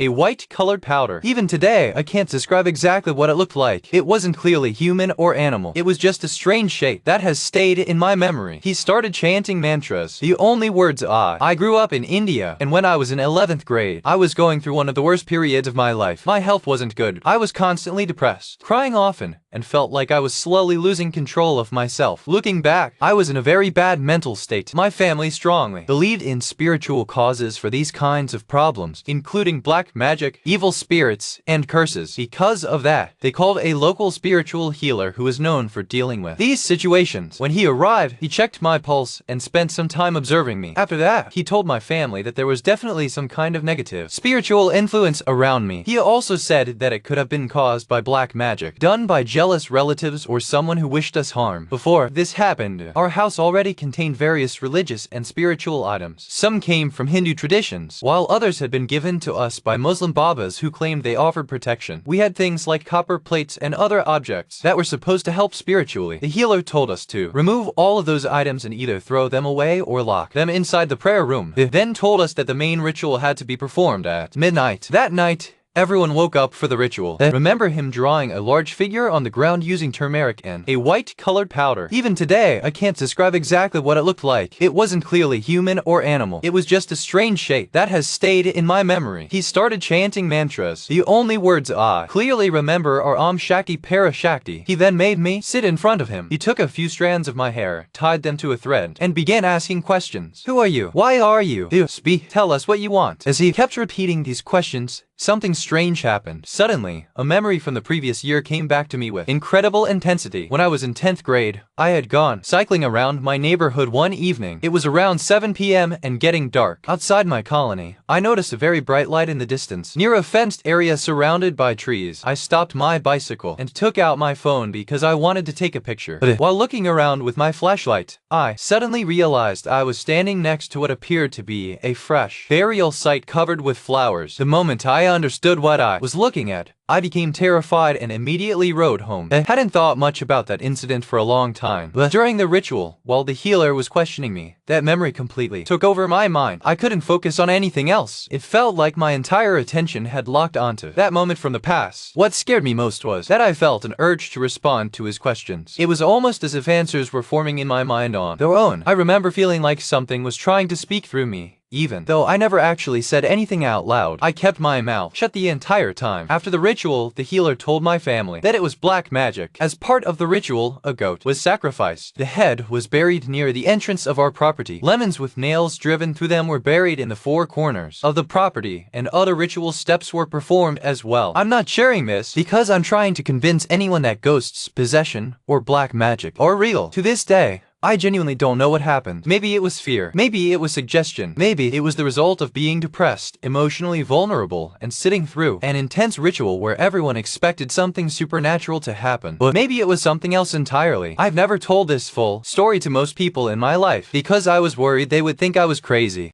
A white-colored powder. Even today, I can't describe exactly what it looked like. It wasn't clearly human or animal. It was just a strange shape that has stayed in my memory. He started chanting mantras. The only words I grew up in India, and when I was in 11th grade, I was going through one of the worst periods of my life. My health wasn't good. I was constantly depressed, crying often, and felt like I was slowly losing control of myself. Looking back, I was in a very bad mental state. My family strongly believed in spiritual causes for these kinds of problems, including black magic, evil spirits, and curses. Because of that, they called a local spiritual healer who was known for dealing with these situations. When he arrived, he checked my pulse and spent some time observing me. After that, he told my family that there was definitely some kind of negative spiritual influence around me. He also said that it could have been caused by black magic, done by jealous relatives or someone who wished us harm. Before this happened, our house already contained various religious and spiritual items. Some came from Hindu traditions, while others had been given to us by Muslim Babas who claimed they offered protection. We had things like copper plates and other objects that were supposed to help spiritually. The healer told us to remove all of those items and either throw them away or lock them inside the prayer room. He then told us that the main ritual had to be performed at midnight. That night, everyone woke up for the ritual. I remember him drawing a large figure on the ground using turmeric and a white-colored powder. Even today, I can't describe exactly what it looked like. It wasn't clearly human or animal. It was just a strange shape that has stayed in my memory. He started chanting mantras. The only words I clearly remember are Om Shakti Para Shakti. He then made me sit in front of him. He took a few strands of my hair, tied them to a thread, and began asking questions. Who are you? Why are you? Speak. Tell us what you want. As he kept repeating these questions, something strange happened. Suddenly, a memory from the previous year came back to me with incredible intensity. When I was in 10th grade, I had gone cycling around my neighborhood one evening. It was around 7 p.m. and getting dark. Outside my colony, I noticed a very bright light in the distance, near a fenced area surrounded by trees. I stopped my bicycle and took out my phone because I wanted to take a picture. But while looking around with my flashlight, I suddenly realized I was standing next to what appeared to be a fresh burial site covered with flowers. The moment I understood what I was looking at, I became terrified and immediately rode home. I hadn't thought much about that incident for a long time, but during the ritual, while the healer was questioning me, that memory completely took over my mind. I couldn't focus on anything else. It felt like my entire attention had locked onto that moment from the past. What scared me most was that I felt an urge to respond to his questions. It was almost as if answers were forming in my mind on their own. I remember feeling like something was trying to speak through me. Even though I never actually said anything out loud, I kept my mouth shut the entire time. After the ritual, the healer told my family that it was black magic. As part of the ritual, a goat was sacrificed. The head was buried near the entrance of our property. Lemons with nails driven through them were buried in the four corners of the property, and other ritual steps were performed as well. I'm not sharing this because I'm trying to convince anyone that ghosts, possession, or black magic are real. To this day, I genuinely don't know what happened. Maybe it was fear. Maybe it was suggestion. Maybe it was the result of being depressed, emotionally vulnerable, and sitting through an intense ritual where everyone expected something supernatural to happen. But maybe it was something else entirely. I've never told this full story to most people in my life because I was worried they would think I was crazy.